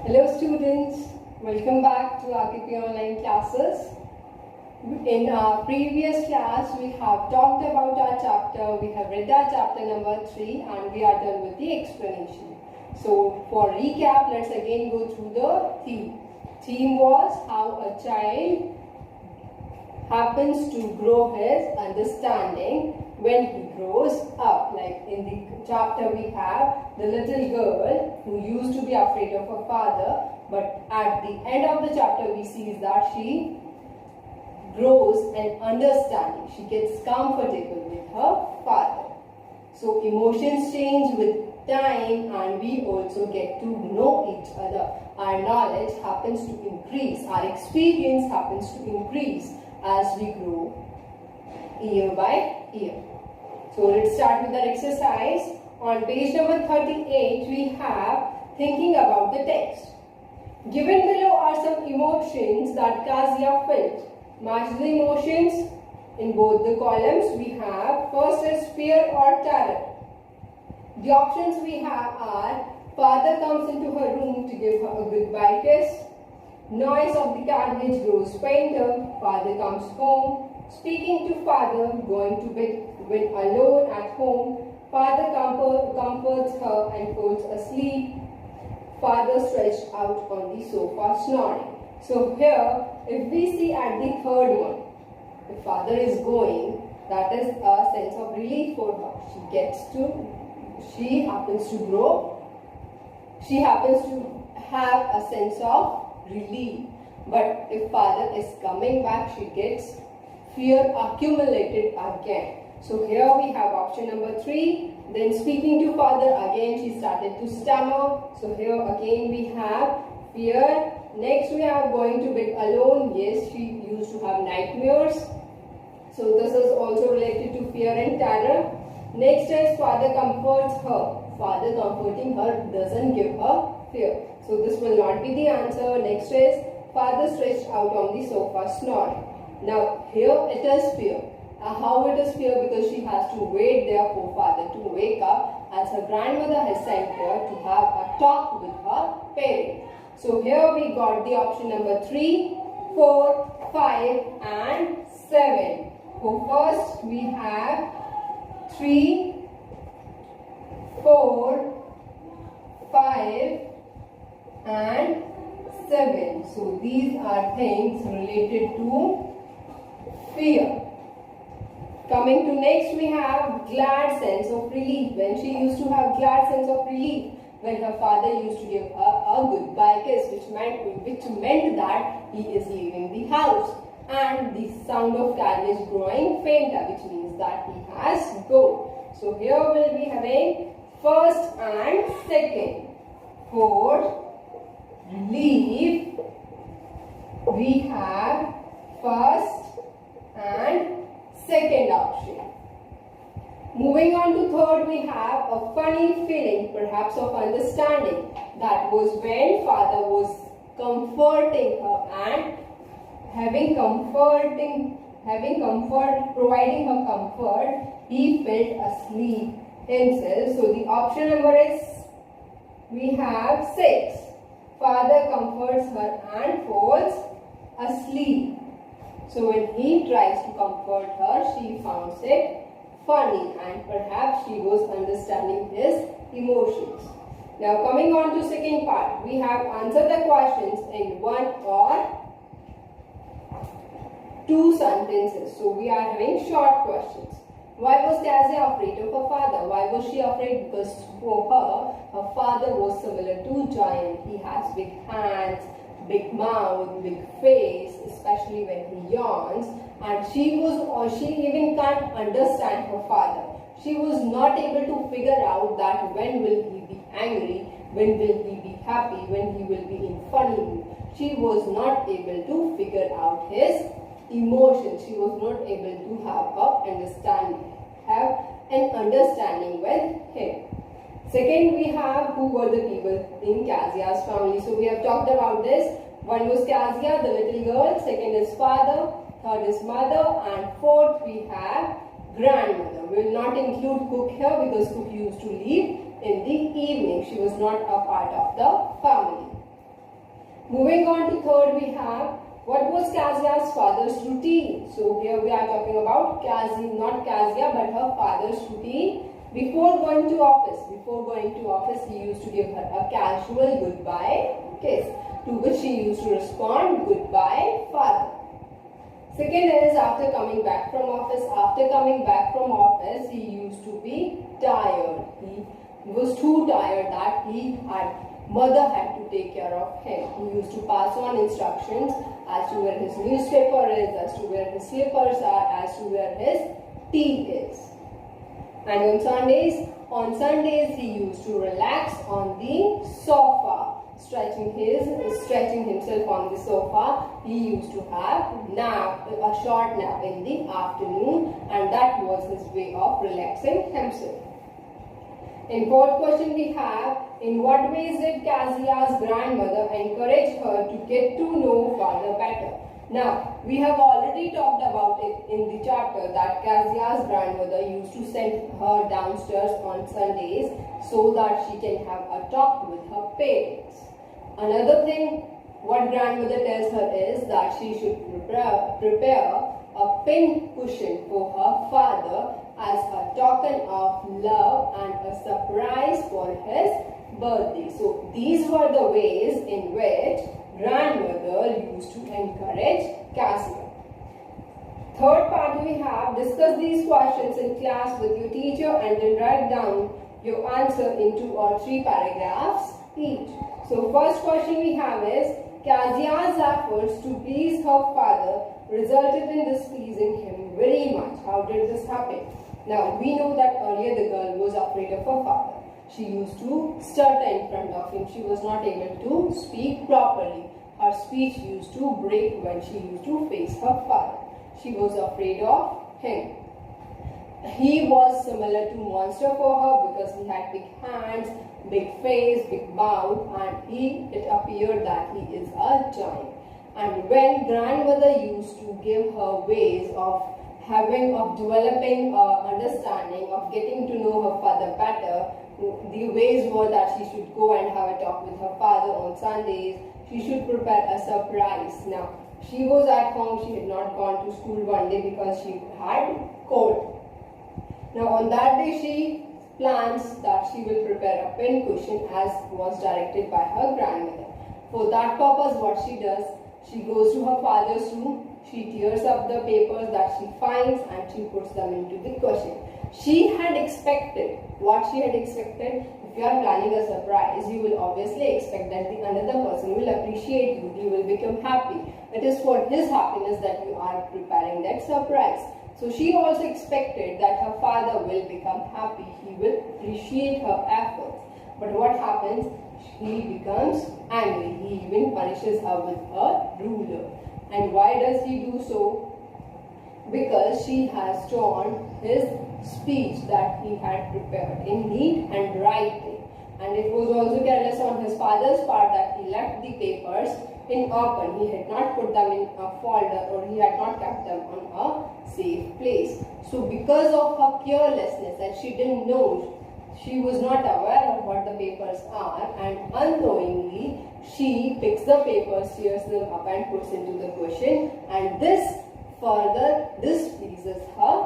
Hello students, welcome back to RKP online classes. In our previous class we have talked about our chapter, we have read our chapter number 3 and we are done with the explanation. So for recap, let's again go through the theme. Theme was how a child happens to grow his understanding when he grows up. Like in the chapter we have the little girl who used to be afraid of her father, but at the end of the chapter we see that she grows an understanding. She gets comfortable with her father. So emotions change with time and we also get to know each other. Our knowledge happens to increase, our experience happens to increase as we grow year by year. So let's start with our exercise. On page number 38 we have thinking about the text. Given below are some emotions that Kazia felt. Match the emotions in both the columns. We have first is fear or terror. The options we have are father comes into her room to give her a goodbye kiss. Noise of the carriage grows fainter. Father comes home. Speaking to father, going to bed when alone at home. Father comforts her and falls asleep. Father stretched out on the sofa snoring. So here, if we see at the third one, the father is going, that is a sense of relief for her. She happens to grow. She happens to have a sense of relief. But if father is coming back, she gets fear accumulated again. So here we have option number 3. Then speaking to father, again she started to stammer. So here again we have fear. Next we have going to bed alone. Yes, she used to have nightmares. So this is also related to fear and terror. Next is father comforts her. Father comforting her doesn't give her fear. So this will not be the answer. Next is father stretched out on the sofa snoring. Now here it is fear. How it is fear? Because she has to wait there for father to wake up as her grandmother has sent her to have a talk with her parent. So here we got the option number 3, 4, 5 and 7. So first we have 3, 4, 5 and 7. So these are things related to fear. Coming to next, we have glad sense of relief. When she used to have glad sense of relief, when her father used to give her a goodbye kiss, which meant that he is leaving the house. And the sound of carriage growing fainter, which means that he has gone. So here we'll be having first and second. For relief, we have first and second option. Moving on to third, we have a funny feeling, perhaps of understanding. That was when father was comforting her and providing her comfort, he felt asleep himself. So the option number is, we have 6. Father comforts her and falls asleep. So when he tries to comfort her, she finds it funny and perhaps she was understanding his emotions. Now coming on to second part, we have answered the questions in 1 or 2 sentences. So we are having short questions. Why was Kazia afraid of her father? Why was she afraid? Because for her father was similar to giant. He has big hands, big mouth, big face, especially when he yawns, and she even can't understand her father. She was not able to figure out that when will he be angry, when will he be happy, when he will be in funny mood. She was not able to figure out his emotions. She was not able to have an understanding with him. Second, we have who were the people in Kazia's family. So we have talked about this. One was Kazia, the little girl. Second is father. Third is mother. And fourth, we have grandmother. We will not include cook here because cook used to leave in the evening. She was not a part of the family. Moving on to third, we have what was Kazia's father's routine. So here we are talking about not Kazia, but her father's routine. Before going to office, he used to give her a casual goodbye kiss, to which she used to respond, goodbye, father. Second is after coming back from office. After coming back from office, he used to be tired. He was too tired that mother had to take care of him. He used to pass on instructions as to where his newspaper is, as to where his slippers are, as to where his tea is. And on Sundays he used to relax on the sofa, stretching himself on the sofa. He used to have a short nap in the afternoon, and that was his way of relaxing himself. In fourth question we have, in what ways did Kazia's grandmother encourage her to get to know father better? Now, we have already talked about it in the chapter that Kazia's grandmother used to send her downstairs on Sundays so that she can have a talk with her parents. Another thing what grandmother tells her is that she should prepare a pin cushion for her father as a token of love and a surprise for his birthday. So these were the ways in which grandmother used to encourage Kazia. Third part we have, discuss these questions in class with your teacher and then write down your answer in 2 or 3 paragraphs each. So first question we have is, Kazia's efforts to please her father resulted in displeasing him very much. How did this happen? Now we know that earlier the girl was afraid of her father. She used to stutter in front of him. She was not able to speak properly. Her speech used to break when she used to face her father. She was afraid of him. He was similar to monster for her because he had big hands, big face, big mouth, and it appeared that he is a giant. And when grandmother used to give her ways of developing understanding, of getting to know her father better, the ways were that she should go and have a talk with her father on Sundays. She should prepare a surprise. Now, she was at home. She had not gone to school one day because she had cold. Now, on that day, she plans that she will prepare a pin cushion as was directed by her grandmother. For that purpose, what she does, she goes to her father's room. She tears up the papers that she finds and she puts them into the cushion. She had expected, if you are planning a surprise, you will obviously expect that the another person will appreciate you, you will become happy. It is for his happiness that you are preparing that surprise. So she also expected that her father will become happy, he will appreciate her efforts. But what happens? He becomes angry, he even punishes her with a ruler. And why does he do so? Because she has torn his speech that he had prepared in neat and writing. And it was also careless on his father's part that he left the papers in open. He had not put them in a folder, or he had not kept them on a safe place. So because of her carelessness, and she didn't know, she was not aware of what the papers are, and unknowingly she picks the papers, tears them up and puts into the cushion, and this displeases her